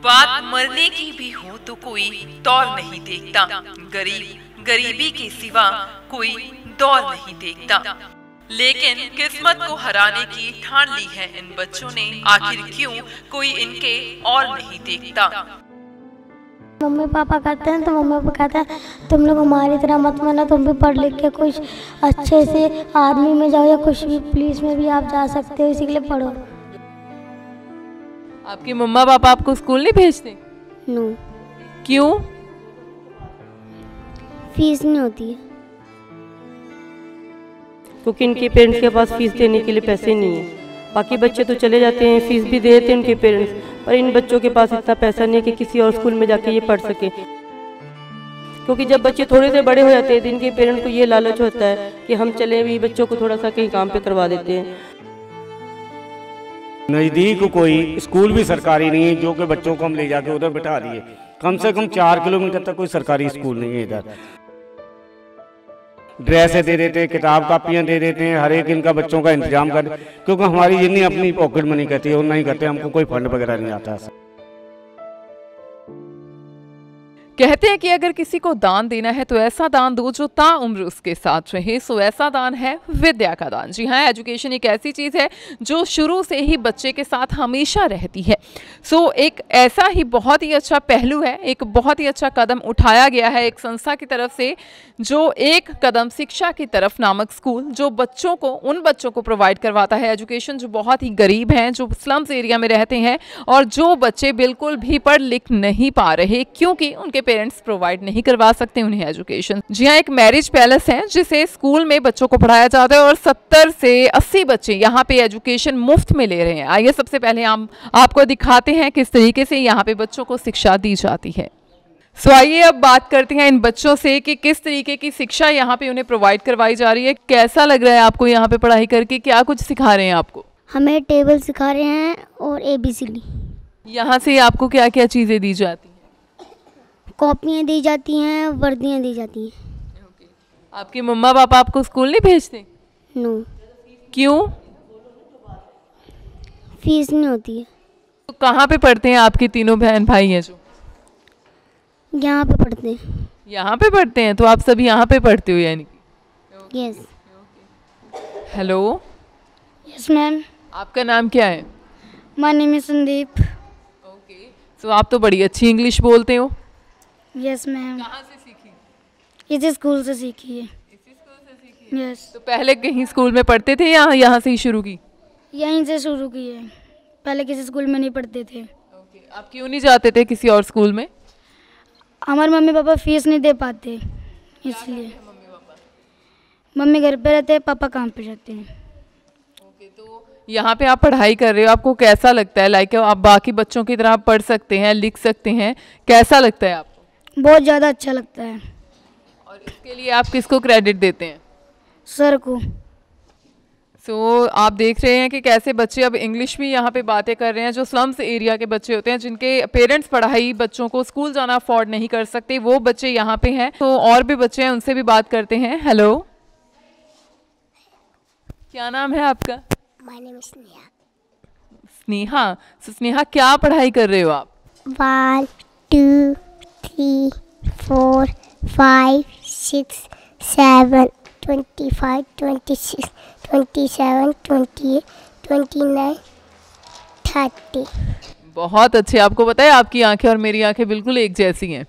बात मरने की भी हो तो कोई तौर नहीं देखता, गरीब गरीबी के सिवा कोई दौर नहीं देखता। लेकिन किस्मत को हराने की ठान ली है इन बच्चों ने, आखिर क्यों कोई इनके और नहीं देखता। मम्मी पापा कहते हैं तो मम्मी पापा कहते हैं तुम लोग हमारी तरह मत बनो, तुम भी पढ़ लिख के कुछ अच्छे से आर्मी में जाओ या कुछ भी पुलिस में भी आप जा सकते हो, इसी के लिए पढ़ो। आपके मम्मा पापा आपको स्कूल नहीं भेजते? नो। क्यों? फीस नहीं होती है। क्योंकि इनके पेरेंट्स के पास फीस देने के लिए पैसे नहीं है। बाकी बच्चे तो चले जाते हैं, फीस भी दे देते हैं उनके पेरेंट्स, पर इन बच्चों के पास इतना पैसा नहीं है कि किसी और स्कूल में जाके ये पढ़ सके। क्योंकि जब बच्चे थोड़े से बड़े हो जाते हैं तो इनके पेरेंट्स को ये लालच होता है कि हम चले भी बच्चों को थोड़ा सा कहीं काम पे करवा देते हैं। नज़दीक कोई स्कूल भी सरकारी नहीं है जो कि बच्चों को हम ले जाके उधर बिठा दिए। कम से कम 4 किलोमीटर तक कोई सरकारी स्कूल नहीं है इधर। ड्रेसें दे देते हैं, किताब कापियाँ दे देते हैं, हर एक इनका बच्चों का इंतजाम कर, क्योंकि हमारी जितनी अपनी पॉकेट मनी कहती है और नहीं करते, हमको कोई फंड वगैरह नहीं आता। कहते हैं कि अगर किसी को दान देना है तो ऐसा दान दो जो ताउम्र उसके साथ रहे। सो ऐसा दान है विद्या का दान। जी हाँ, एजुकेशन एक ऐसी चीज़ है जो शुरू से ही बच्चे के साथ हमेशा रहती है। सो एक ऐसा ही बहुत ही अच्छा पहलू है, एक बहुत ही अच्छा कदम उठाया गया है एक संस्था की तरफ से, जो एक कदम शिक्षा की तरफ नामक स्कूल जो बच्चों को, उन बच्चों को प्रोवाइड करवाता है एजुकेशन जो बहुत ही गरीब हैं, जो स्लम्स एरिया में रहते हैं और जो बच्चे बिल्कुल भी पढ़ लिख नहीं पा रहे क्योंकि उनके पेरेंट्स प्रोवाइड नहीं करवा सकते उन्हें एजुकेशन। जी हाँ, एक मैरिज पैलेस है जिसे स्कूल में बच्चों को पढ़ाया जाता है और 70 से 80 बच्चे यहाँ पे एजुकेशन मुफ्त में ले रहे हैं। आइए सबसे पहले हम आपको दिखाते हैं किस तरीके से यहाँ पे बच्चों को शिक्षा दी जाती है। सो आइए अब बात करते हैं इन बच्चों से कि किस तरीके की शिक्षा यहाँ पे उन्हें प्रोवाइड करवाई जा रही है। कैसा लग रहा है आपको यहाँ पे पढ़ाई करके? क्या कुछ सिखा रहे हैं आपको? हमें टेबल सिखा रहे हैं और ABCD। यहाँ से आपको क्या क्या चीज़ें दी जाती हैं? कॉपियाँ दी जाती हैं, वर्दियाँ दी जाती हैं। आपके मम्मा पापा आपको स्कूल नहीं भेजते? नो। क्यों? फीस नहीं होती है। तो कहाँ पे पढ़ते हैं आपके तीनों बहन भाई हैं जो? यहाँ पे पढ़ते हैं। यहाँ पे पढ़ते हैं? तो आप सब यहाँ पे पढ़ते हो यानी कि? यस। हेलो। Yes ma'am. आपका नाम क्या है? My name is Sandeep. Okay. So आप तो बड़ी अच्छी इंग्लिश बोलते हो। Yes ma'am. कहाँ से सीखी? इसी स्कूल से सीखी है। इसी स्कूल से सीखी? यस। तो पहले कहीं स्कूल में पढ़ते थे या यहाँ से ही शुरू की? यहीं से शुरू की है, पहले किसी स्कूल में नहीं पढ़ते थे। ओके। आप क्यों नहीं जाते थे किसी और स्कूल में? हमारे मम्मी पापा फीस नहीं दे पाते इसलिए। मम्मी घर पे रहते हैं, पापा काम पे जाते हैं। ओके। तो यहाँ पे आप पढ़ाई कर रहे हो, आपको कैसा लगता है? लाइक आप बाकी बच्चों की तरह पढ़ सकते हैं, लिख सकते हैं, कैसा लगता है आपको? बहुत ज़्यादा अच्छा लगता है। और इसके लिए आप किसको क्रेडिट देते हैं? सर को। सो आप देख रहे हैं कि कैसे बच्चे अब इंग्लिश भी यहाँ पे बातें कर रहे हैं। जो स्लम्स एरिया के बच्चे होते हैं, जिनके पेरेंट्स पढ़ाई बच्चों को स्कूल जाना अफोर्ड नहीं कर सकते, वो बच्चे यहाँ पे हैं। तो और भी बच्चे हैं, उनसे भी बात करते हैं। हेलो, क्या नाम है आपका? My name is Sneha. Sneha. So Sneha, क्या पढ़ाई कर रहे हो आप? 1 2 3 4 5 6 7 25 26 27 28 29 30। बहुत अच्छे। आपको पता है आपकी आंखें और मेरी आंखें बिल्कुल एक जैसी हैं।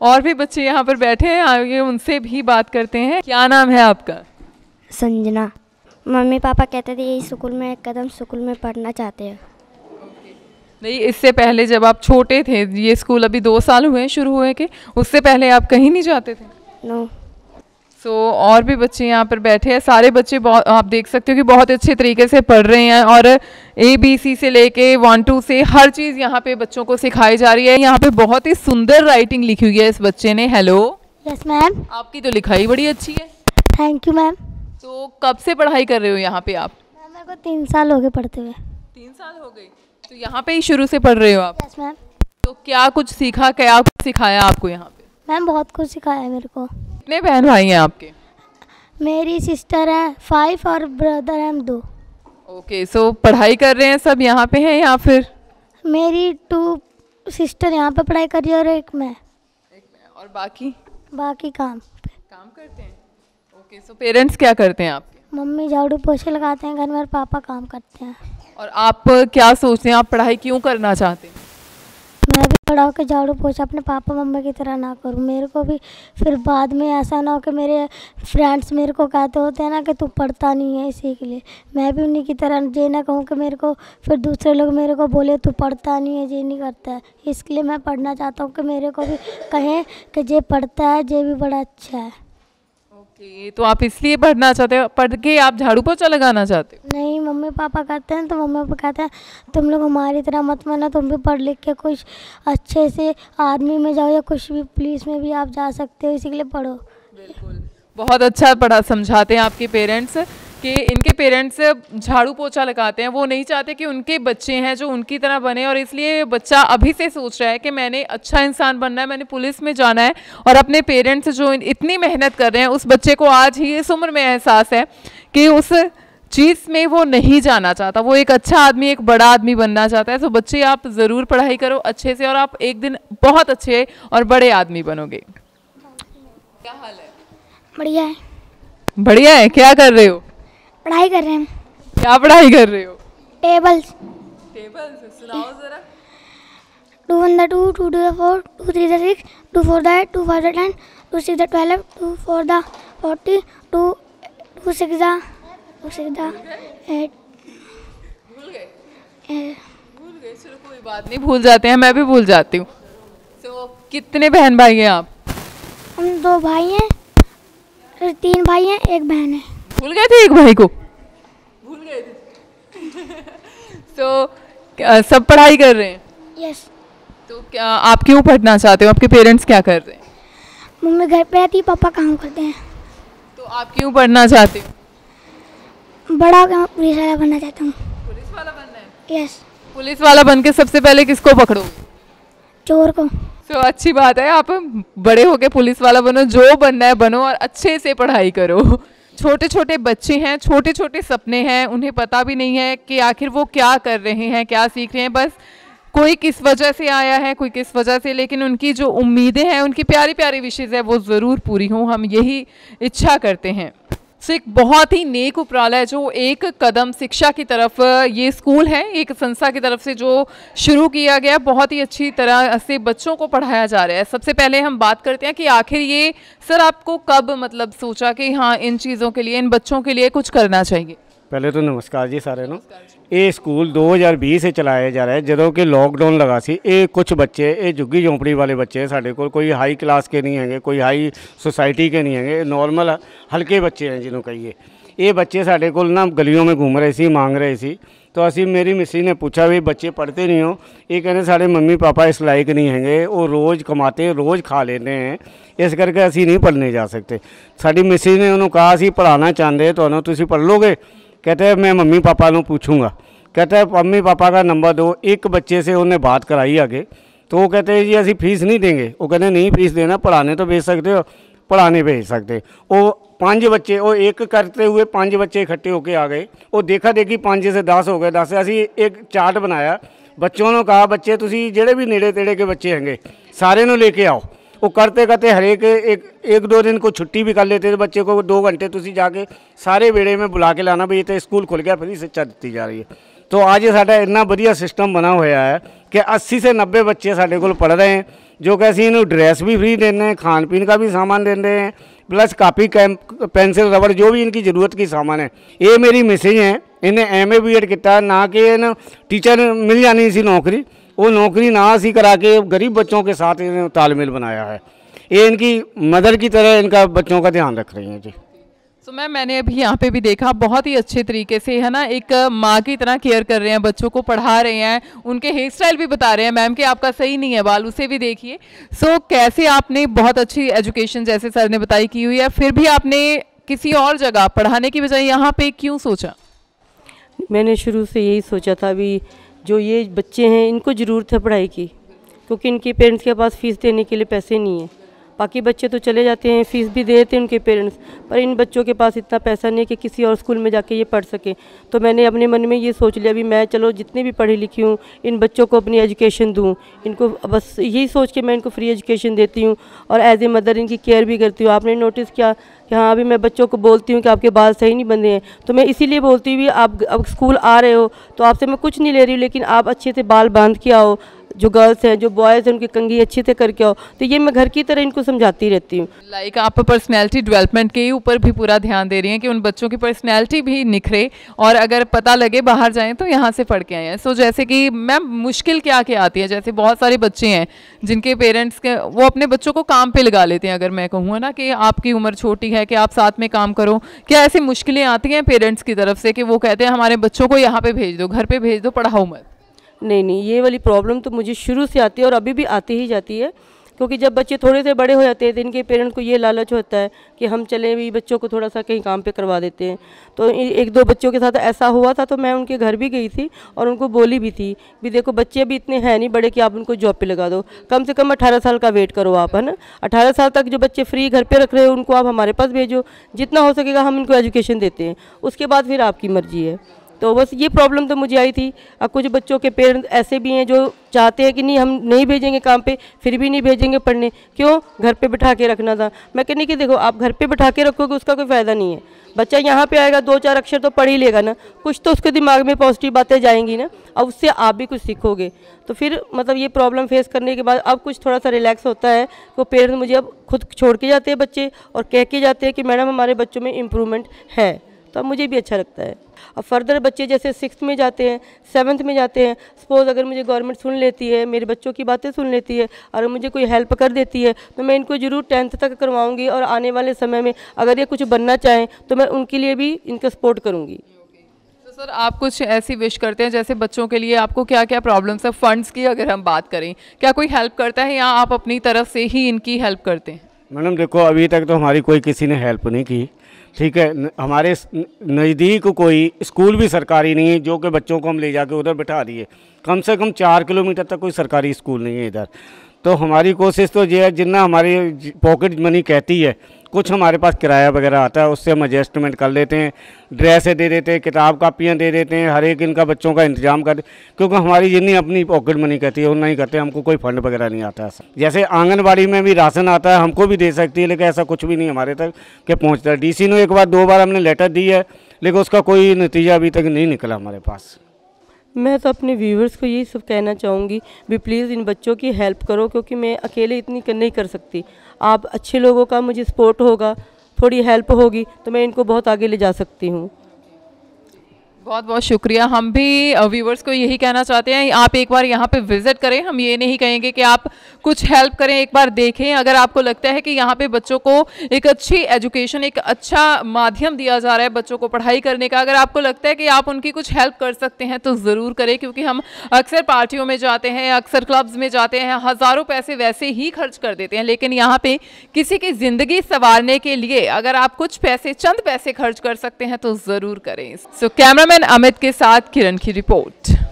और भी बच्चे यहाँ पर बैठे हैं, आगे उनसे भी बात करते हैं। क्या नाम है आपका? संजना। मम्मी पापा कहते थे इस स्कूल में एक कदम स्कूल में पढ़ना चाहते हैं। नहीं, इससे पहले जब आप छोटे थे, ये स्कूल अभी 2 साल हुए हैं शुरू हुए के, उससे पहले आप कहीं नहीं जाते थे? नो। सो और भी बच्चे यहाँ पर बैठे हैं। सारे बच्चे बहुत, आप देख सकते हो कि बहुत अच्छे तरीके से पढ़ रहे हैं और ABC से लेके 1 2 से हर चीज़ यहाँ पे बच्चों को सिखाई जा रही है। यहाँ पे बहुत ही सुंदर राइटिंग लिखी हुई है इस बच्चे ने। हेलो। Yes ma'am. आपकी तो लिखाई बड़ी अच्छी है। Thank you ma'am. तो कब से पढ़ाई कर रहे हो यहाँ पे आप? मेरे को 3 साल हो गए पढ़ते हुए। 3 साल हो गए। तो यहाँ पे ही शुरू से पढ़ रहे हो आप? Yes ma'am. तो क्या कुछ सीखा, क्या कुछ सिखाया आपको यहाँ पे? मैम बहुत कुछ सिखाया है मेरे को। कितने बहन भाई हैं आपके? मेरी सिस्टर है 5 और ब्रदर है हम 2। ओके, सो पढ़ाई कर रहे हैं सब यहाँ पे हैं या फिर? मेरी 2 सिस्टर यहाँ पे पढ़ाई कर रही है और एक मैं। और बाकी बाकी काम। करते हैं। ओके, सो पेरेंट्स क्या करते हैं आपके? मम्मी झाड़ू पोछे लगाते हैं घर में और पापा काम करते हैं। और आप क्या सोचते हैं, आप पढ़ाई क्यों करना चाहते हैं? मैं भी बड़ा होकर झाड़ू पोछा अपने पापा मम्मी की तरह ना करूं, मेरे को भी फिर बाद में ऐसा ना हो कि मेरे फ्रेंड्स मेरे को कहते होते हैं ना कि तू पढ़ता नहीं है, इसी के लिए मैं भी उन्हीं की तरह ये ना कहूँ कि मेरे को फिर दूसरे लोग मेरे को बोले तू पढ़ता नहीं है, ये नहीं करता है। इसके लिए मैं पढ़ना चाहता हूँ कि मेरे को भी कहें कि ये पढ़ता है, ये भी बड़ा अच्छा है। ओके, तो आप इसलिए पढ़ना चाहते हो, पढ़ के आप झाड़ू पोछा लगाना चाहते हो? नहीं, मम्मी पापा कहते हैं तो मम्मी पापा कहते हैं तुम लोग हमारी तरह मत बनो, तुम भी पढ़ लिख के कुछ अच्छे से आर्मी में जाओ या कुछ भी पुलिस में भी आप जा सकते हो, इसी के लिए पढ़ो। बिल्कुल, बहुत अच्छा पढ़ा समझाते हैं आपके पेरेंट्स कि इनके पेरेंट्स झाड़ू पोछा लगाते हैं, वो नहीं चाहते कि उनके बच्चे हैं जो उनकी तरह बने, और इसलिए बच्चा अभी से सोच रहा है कि मैंने अच्छा इंसान बनना है, मैंने पुलिस में जाना है। और अपने पेरेंट्स जो इतनी मेहनत कर रहे हैं, उस बच्चे को आज ही इस उम्र में एहसास है कि उस चीज़ में वो नहीं जाना चाहता, वो एक अच्छा आदमी, एक बड़ा आदमी बनना चाहता है। तो बच्चे आप ज़रूर पढ़ाई करो अच्छे से और आप एक दिन बहुत अच्छे और बड़े आदमी बनोगे। क्या हाल है? बढ़िया है। बढ़िया है। क्या कर रहे हो? पढ़ाई कर रहे हैं। क्या पढ़ाई कर रहे हो? टेबल्स। टेबल्स सुनाओ जरा। 2 1 2 2 2 4 2 3 6 2 4 2 5 10 2 6 12 2 4 40 2 2 6 2 6 8। भूल गए, चलो कोई बात नहीं, भूल जाते हैं, मैं भी भूल जाती हूँ। तो कितने बहन भाई हैं आप? हम 2 भाई हैं, 3 भाई हैं, 1 बहन है। भूल गए थे एक भाई को? भूल गए थे। तो सब पढ़ाई कर रहे हैं? यस। तो क्या आप क्यों पढ़ना चाहते हो? आपके पेरेंट्स क्या कर रहे हैं? मम्मी घर पे रहती है, पापा काम करते हैं। तो आप क्यों पढ़ना चाहते हो? बड़ा होकर मैं पुलिस वाला बनना चाहता हूँ। पुलिस वाला बनना है? यस। पुलिस वाला बन के सबसे पहले किसको पकड़ोगे? चोर को। तो अच्छी बात है, आप बड़े होके पुलिस वाला बनो, जो बनना है बनो और अच्छे से पढ़ाई करो। छोटे छोटे बच्चे हैं, छोटे छोटे सपने हैं, उन्हें पता भी नहीं है कि आखिर वो क्या कर रहे हैं, क्या सीख रहे हैं। बस कोई किस वजह से आया है, कोई किस वजह से, लेकिन उनकी जो उम्मीदें हैं, उनकी प्यारी प्यारी विशेज़ है, वो ज़रूर पूरी हों, हम यही इच्छा करते हैं। सो एक बहुत ही नेक उपराला है जो एक कदम शिक्षा की तरफ, ये स्कूल है एक संस्था की तरफ से जो शुरू किया गया, बहुत ही अच्छी तरह से बच्चों को पढ़ाया जा रहा है। सबसे पहले हम बात करते हैं कि आखिर ये सर आपको कब मतलब सोचा कि हाँ इन चीज़ों के लिए, इन बच्चों के लिए कुछ करना चाहिए? पहले तो नमस्कार जी सारे ਨੂੰ। ਇਹ ਸਕੂਲ 2020 से ਚਲਾਇਆ ਜਾ ਰਿਹਾ ਹੈ। ਜਦੋਂ ਕਿ ਲੋਕਡਾਊਨ ਲਗਾ ਸੀ, ਇਹ ਕੁਝ ਬੱਚੇ, ਇਹ ਝੁੱਗੀ ਝੌਂਪੜੀ ਵਾਲੇ ਬੱਚੇ ਸਾਡੇ ਕੋਲ ਕੋਈ ਹਾਈ ਕਲਾਸ के नहीं हैगे, कोई हाई सोसाइटी के नहीं हैगे, नॉर्मल हल्के बच्चे हैं जिन्हों कहिए। ये बच्चे साढ़े को ना गलियों में घूम रहे सी, मांग रहे सी। तो असी मेरी मिस्सी ने पूछा भी बच्चे पढ़ते नहीं हो? ये कहने साढ़े मम्मी पापा इस लायक नहीं हैगे, वो रोज़ कमाते रोज़ खा लेते हैं, इस करके असी नहीं पढ़ने जा सकते। साड़ी मिस्सी ने उन्होंने कहा असी पढ़ाना चाहते तो तुसी पढ़ लोगे? कहते हैं मैं मम्मी पापा को पूछूंगा। कहते हैं मम्मी पापा का नंबर दो। एक बच्चे से उन्हें बात कराई आगे, तो वो कहते हैं जी असी फीस नहीं देंगे। वो कहते नहीं फीस देना, पढ़ाने तो भेज सकते हो, पढ़ाने भेज सकते। वो 5 बच्चे, वो एक करते हुए 5 बच्चे इकट्ठे होके आ गए। वो देखा देखी 5 से 10 हो गए। 10 से असी एक चार्ट बनाया, बच्चों ने कहा बच्चे तुसी जेड़े भी नेड़े तेड़े के बच्चे हैंगे सारे ਨੂੰ लेके आओ। वो करते करते हर एक 2 दिन को छुट्टी भी कर लेते थे बच्चे को। 2 घंटे तुसी जाके सारे बेड़े में बुला के लाना भी, तो स्कूल खुल गया, फ्री शिक्षा दी जा रही है। तो आज साडा इन्ना वधिया सिस्टम बना होया है कि 80 से 90 बच्चे साडे कोल पढ़ रहे हैं, जो कि असीं इन्हूं ड्रेस भी फ्री देने हैं, खान पीन का भी सामान दे रहे हैं, प्लस कापी पेंसिल रबड़ जो भी इनकी ज़रूरत की सामान है। ये मेरी मिसेज है, इन्हें MA BEd किया, ना कि इन टीचर मिल जानी सी नौकरी, वो नौकरी ना असी करा के गरीब बच्चों के साथ इन्हें तालमेल बनाया है। ये इनकी मदर की तरह इनका बच्चों का ध्यान रख रही हैं जी। तो मैंने अभी यहाँ पे भी देखा, बहुत ही अच्छे तरीके से है ना, एक माँ की तरह केयर कर रहे हैं, बच्चों को पढ़ा रहे हैं, उनके हेयर स्टाइल भी बता रहे हैं मैम कि आपका सही नहीं है बाल, उसे भी देखिए। सो कैसे आपने बहुत अच्छी एजुकेशन जैसे सर ने बताई की हुई है, फिर भी आपने किसी और जगह पढ़ाने की बजाय यहाँ पे क्यों सोचा? मैंने शुरू से यही सोचा था भी जो ये बच्चे हैं इनको ज़रूरत है पढ़ाई की, क्योंकि इनके पेरेंट्स के पास फ़ीस देने के लिए पैसे नहीं है। बाकी बच्चे तो चले जाते हैं, फ़ीस भी दे देते हैं उनके पेरेंट्स, पर इन बच्चों के पास इतना पैसा नहीं है कि किसी और स्कूल में जाके ये पढ़ सके। तो मैंने अपने मन में ये सोच लिया, भी मैं चलो जितनी भी पढ़ी लिखी हूँ इन बच्चों को अपनी एजुकेशन दूँ, इनको बस यही सोच के मैं इनको फ्री एजुकेशन देती हूँ और एज ए मदर इनकी केयर भी करती हूँ। आपने नोटिस किया कि हाँ, अभी मैं बच्चों को बोलती हूँ कि आपके बाल सही नहीं बंधे हैं, तो मैं इसीलिए बोलती हूँ आप अब स्कूल आ रहे हो तो आपसे मैं कुछ नहीं ले रही हूँ, लेकिन आप अच्छे से बाल बांध के आओ, जो गर्ल्स हैं जो बॉयज़ हैं उनकी कंघी अच्छे से करके आओ। तो ये मैं घर की तरह इनको समझाती रहती हूँ। लाइक आप पर्सनैलिटी डेवलपमेंट के ऊपर भी पूरा ध्यान दे रही हैं कि उन बच्चों की पर्सनैलिटी भी निखरे और अगर पता लगे बाहर जाएं तो यहाँ से पढ़ के आए हैं। सो जैसे कि मैम मुश्किल क्या क्या आती है, जैसे बहुत सारे बच्चे हैं जिनके पेरेंट्स के वो अपने बच्चों को काम पे लगा लेते हैं, अगर मैं कहूँ ना कि आपकी उम्र छोटी है कि आप साथ में काम करो, क्या ऐसी मुश्किलें आती हैं पेरेंट्स की तरफ से कि वो कहते हैं हमारे बच्चों को यहाँ पे भेज दो, घर पे भेज दो, पढ़ाओ मत? नहीं, ये वाली प्रॉब्लम तो मुझे शुरू से आती है और अभी भी आती ही जाती है, क्योंकि जब बच्चे थोड़े से बड़े हो जाते हैं तो इनके पेरेंट्स को ये लालच होता है कि हम चले भी बच्चों को थोड़ा सा कहीं काम पे करवा देते हैं। तो एक दो बच्चों के साथ ऐसा हुआ था, तो मैं उनके घर भी गई थी और उनको बोली भी थी भी देखो बच्चे भी इतने हैं नहीं बड़े कि आप उनको जॉब पे लगा दो, कम से कम 18 साल का वेट करो आप, है ना। 18 साल तक जो बच्चे फ्री घर पे रख रहे हो उनको आप हमारे पास भेजो, जितना हो सकेगा हम इनको एजुकेशन देते हैं, उसके बाद फिर आपकी मर्जी है। तो बस ये प्रॉब्लम तो मुझे आई थी। अब कुछ बच्चों के पेरेंट्स ऐसे भी हैं जो चाहते हैं कि नहीं हम नहीं भेजेंगे काम पे, फिर भी नहीं भेजेंगे पढ़ने, क्यों, घर पे बिठा के रखना था। मैं कहनी कि देखो आप घर पे बिठा के रखोगे उसका कोई फ़ायदा नहीं है, बच्चा यहाँ पे आएगा 2-4 अक्षर तो पढ़ ही लेगा ना, कुछ तो उसके दिमाग में पॉजिटिव बातें जाएंगी ना, अब उससे आप भी कुछ सीखोगे। तो फिर मतलब ये प्रॉब्लम फेस करने के बाद अब कुछ थोड़ा सा रिलैक्स होता है, वो पेरेंट्स मुझे अब खुद छोड़ के जाते हैं बच्चे और कह के जाते हैं कि मैडम हमारे बच्चों में इम्प्रूवमेंट है, तो अब मुझे भी अच्छा लगता है। अब फर्दर बच्चे जैसे 6th में जाते हैं, 7th में जाते हैं, सपोज़ अगर मुझे गवर्नमेंट सुन लेती है, मेरे बच्चों की बातें सुन लेती है और मुझे कोई हेल्प कर देती है, तो मैं इनको ज़रूर 10th तक करवाऊंगी और आने वाले समय में अगर ये कुछ बनना चाहें तो मैं उनके लिए भी इनका सपोर्ट करूँगी। तो सर आप कुछ ऐसी विश करते हैं जैसे बच्चों के लिए आपको क्या क्या प्रॉब्लम्स है, फंड्स की अगर हम बात करें, क्या कोई हेल्प करता है या आप अपनी तरफ से ही इनकी हेल्प करते हैं? मैडम देखो अभी तक तो हमारी कोई किसी ने हेल्प नहीं की, ठीक है। हमारे नज़दीक कोई स्कूल भी सरकारी नहीं है जो कि बच्चों को हम ले जाके उधर बिठा दिए, कम से कम 4 किलोमीटर तक कोई सरकारी स्कूल नहीं है इधर। तो हमारी कोशिश तो ये है जितना हमारी पॉकेट मनी कहती है, कुछ हमारे पास किराया वगैरह आता है उससे हम एडजस्टमेंट कर लेते हैं, ड्रेसें दे देते हैं, किताब कापियाँ दे देते हैं, हर एक इनका बच्चों का इंतजाम कर, क्योंकि हमारी जितनी अपनी पॉकेट मनी कहती है उतना ही करते हैं, हमको कोई फंड वगैरह नहीं आता है। जैसे आंगनबाड़ी में भी राशन आता है हमको भी दे सकती है, लेकिन ऐसा कुछ भी नहीं हमारे तक के पहुँचता है। DC ने 1-2 बार हमने लेटर दी है, लेकिन उसका कोई नतीजा अभी तक नहीं निकला हमारे पास। मैं तो अपने व्यूवर्स को यही सब कहना चाहूँगी भी प्लीज़ इन बच्चों की हेल्प करो, क्योंकि मैं अकेले इतनी नहीं कर सकती। आप अच्छे लोगों का मुझे सपोर्ट होगा, थोड़ी हेल्प होगी तो मैं इनको बहुत आगे ले जा सकती हूँ। बहुत बहुत शुक्रिया। हम भी व्यूवर्स को यही कहना चाहते हैं आप एक बार यहाँ पे विजिट करें, हम ये नहीं कहेंगे कि आप कुछ हेल्प करें, एक बार देखें। अगर आपको लगता है कि यहाँ पे बच्चों को एक अच्छी एजुकेशन, एक अच्छा माध्यम दिया जा रहा है बच्चों को पढ़ाई करने का, अगर आपको लगता है कि आप उनकी कुछ हेल्प कर सकते हैं तो ज़रूर करें, क्योंकि हम अक्सर पार्टियों में जाते हैं, अक्सर क्लब्स में जाते हैं, हज़ारों पैसे वैसे ही खर्च कर देते हैं, लेकिन यहाँ पे किसी की ज़िंदगी संवारने के लिए अगर आप कुछ पैसे, चंद पैसे खर्च कर सकते हैं तो ज़रूर करें। सो कैमरामैन अमित के साथ किरण की रिपोर्ट।